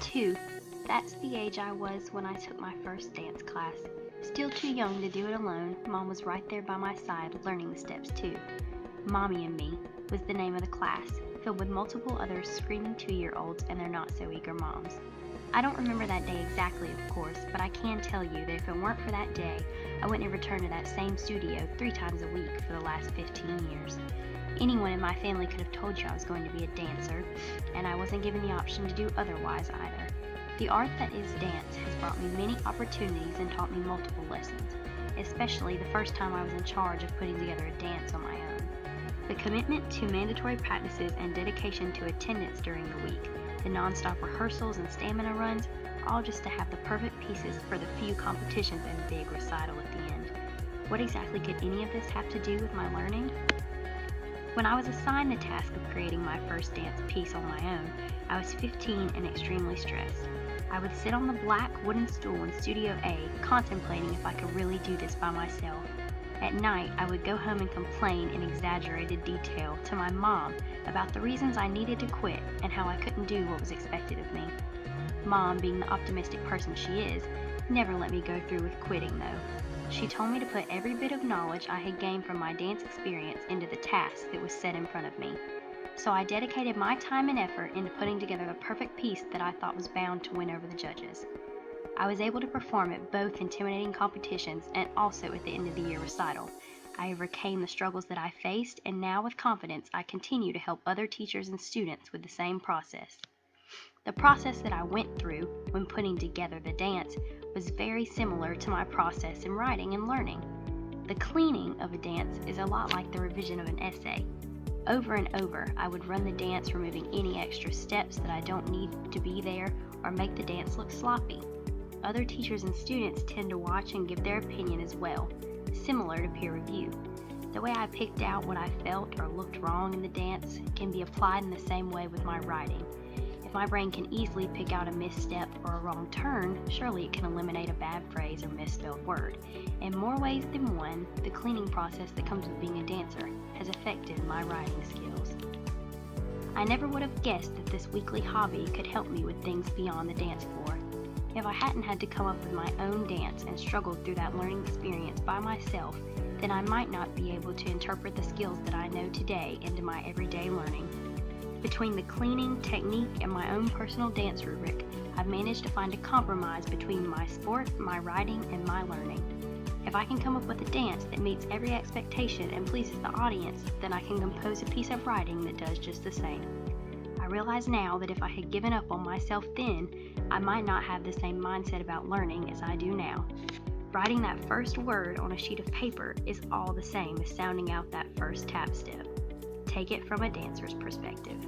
2. That's the age I was when I took my first dance class. Still too young to do it alone, Mom was right there by my side learning the steps too. Mommy and Me was the name of the class, filled with multiple other screaming 2-year-olds and their not-so-eager moms. I don't remember that day exactly, of course, but I can tell you that if it weren't for that day, I wouldn't have returned to that same studio 3 times a week for the last 15 years. Anyone in my family could have told you I was going to be a dancer, and I wasn't given the option to do otherwise either. The art that is dance has brought me many opportunities and taught me multiple lessons, especially the first time I was in charge of putting together a dance on my own. The commitment to mandatory practices and dedication to attendance during the week, the non-stop rehearsals and stamina runs, all just to have the perfect pieces for the few competitions and the big recital at the end. What exactly could any of this have to do with my learning? When I was assigned the task of creating my first dance piece on my own, I was 15 and extremely stressed. I would sit on the black wooden stool in Studio A, contemplating if I could really do this by myself. At night, I would go home and complain in exaggerated detail to my mom about the reasons I needed to quit and how I couldn't do what was expected of me. Mom, being the optimistic person she is, never let me go through with quitting though. She told me to put every bit of knowledge I had gained from my dance experience into the task that was set in front of me. So I dedicated my time and effort into putting together the perfect piece that I thought was bound to win over the judges. I was able to perform at both intimidating competitions and also at the end of the year recital. I overcame the struggles that I faced, and now with confidence I continue to help other teachers and students with the same process. The process that I went through when putting together the dance was very similar to my process in writing and learning. The cleaning of a dance is a lot like the revision of an essay. Over and over, I would run the dance, removing any extra steps that I don't need to be there or make the dance look sloppy. Other teachers and students tend to watch and give their opinion as well, similar to peer review. The way I picked out what I felt or looked wrong in the dance can be applied in the same way with my writing. If my brain can easily pick out a misstep or a wrong turn, surely it can eliminate a bad phrase or misspelled word. In more ways than one, the cleaning process that comes with being a dancer has affected my writing skills. I never would have guessed that this weekly hobby could help me with things beyond the dance floor. If I hadn't had to come up with my own dance and struggled through that learning experience by myself, then I might not be able to interpret the skills that I know today into my everyday learning. Between the cleaning, technique, and my own personal dance rubric, I've managed to find a compromise between my sport, my writing, and my learning. If I can come up with a dance that meets every expectation and pleases the audience, then I can compose a piece of writing that does just the same. I realize now that if I had given up on myself then, I might not have the same mindset about learning as I do now. Writing that first word on a sheet of paper is all the same as sounding out that first tap step. Take it from a dancer's perspective.